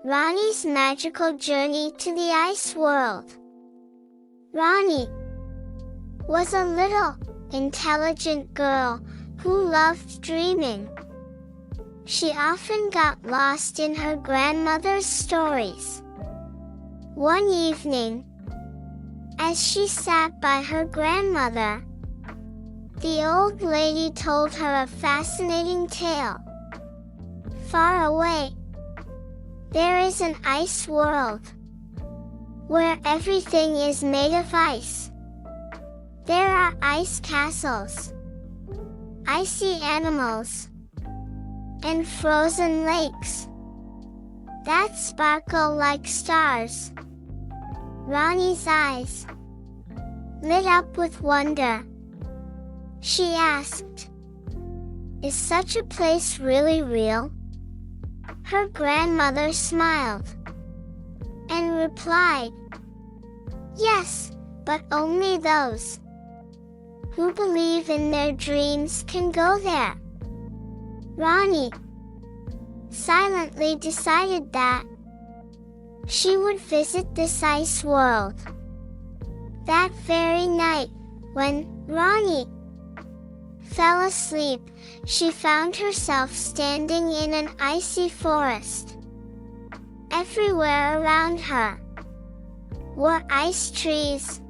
Ronnie's magical journey to the ice world. Ronnie was a little, intelligent girl who loved dreaming. She often got lost in her grandmother's stories. One evening, as she sat by her grandmother, the old lady told her a fascinating tale. Far away, there is an ice world, where everything is made of ice. There are ice castles, icy animals, and frozen lakes that sparkle like stars. Ronnie's eyes lit up with wonder. She asked, "Is such a place really real?" Her grandmother smiled and replied, "Yes, but only those who believe in their dreams can go there." Ronnie silently decided that she would visit this ice world. That very night, when Ronnie fell asleep, she found herself standing in an icy forest. Everywhere around her were ice trees,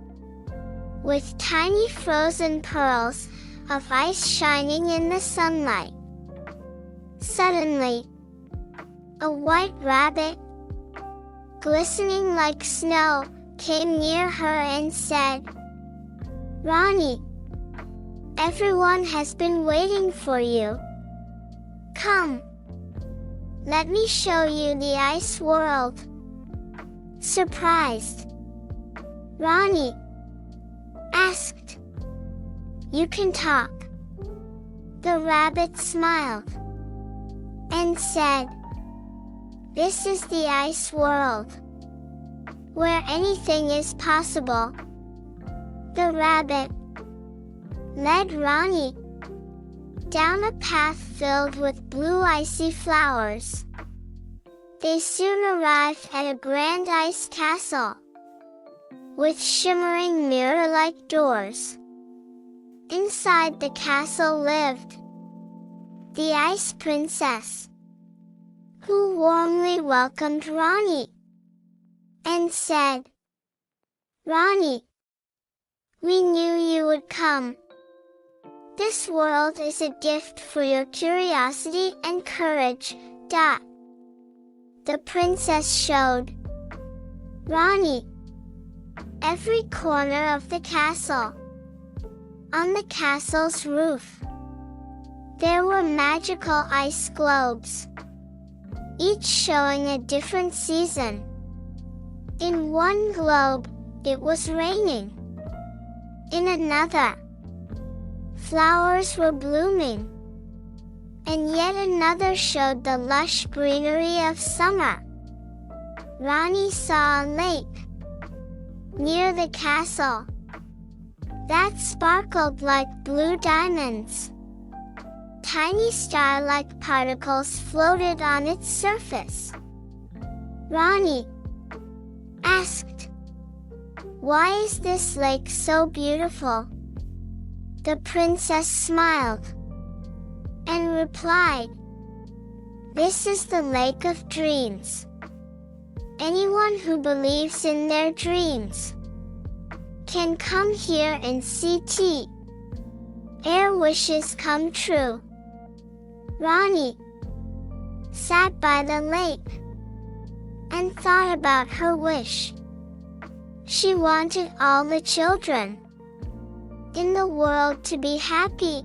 with tiny frozen pearls of ice shining in the sunlight. Suddenly, a white rabbit, glistening like snow, came near her and said, "Ronnie, everyone has been waiting for you. Come, let me show you the ice world." Surprised, Ronnie asked, "You can talk?" The rabbit smiled and said, "This is the ice world, where anything is possible." The rabbit led Ronnie down a path filled with blue icy flowers. They soon arrived at a grand ice castle with shimmering mirror-like doors. Inside the castle lived the Ice Princess, who warmly welcomed Ronnie and said, "Ronnie, we knew you would come. This world is a gift for your curiosity and courage." The princess showed Ronnie every corner of the castle. On the castle's roof, there were magical ice globes, each showing a different season. In one globe, it was raining. In another, flowers were blooming. And yet another showed the lush greenery of summer. Ronnie saw a lake near the castle that sparkled like blue diamonds. Tiny star-like particles floated on its surface. Ronnie asked, "Why is this lake so beautiful?" The princess smiled and replied, "This is the Lake of Dreams. Anyone who believes in their dreams can come here and see their wishes come true." Ronnie sat by the lake and thought about her wish. She wanted all the children in the world to be happy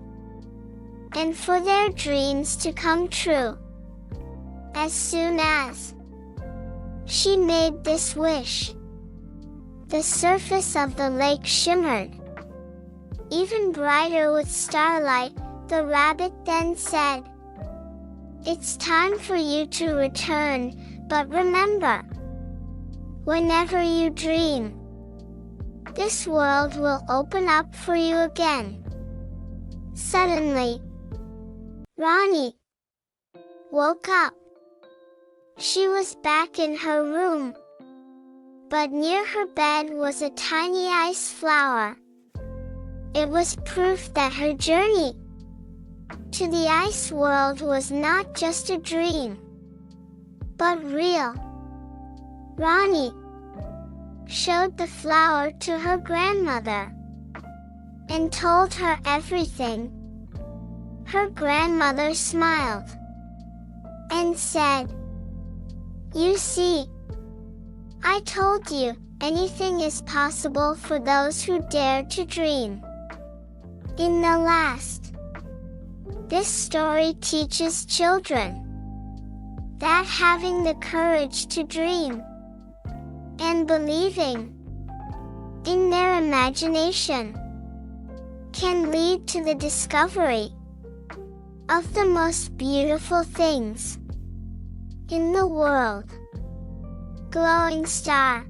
and for their dreams to come true. As soon as she made this wish, the surface of the lake shimmered even brighter with starlight. The rabbit then said, "It's time for you to return, but remember, whenever you dream, this world will open up for you again." Suddenly, Ronnie woke up She was back in her room, but near her bed was a tiny ice flower. It was proof that her journey to the ice world was not just a dream, but real. Ronnie showed the flower to her grandmother and told her everything. Her grandmother smiled and said, "You see, I told you, anything is possible for those who dare to dream." In the last, this story teaches children that having the courage to dream and believing in their imagination can lead to the discovery of the most beautiful things in the world. Glowing star.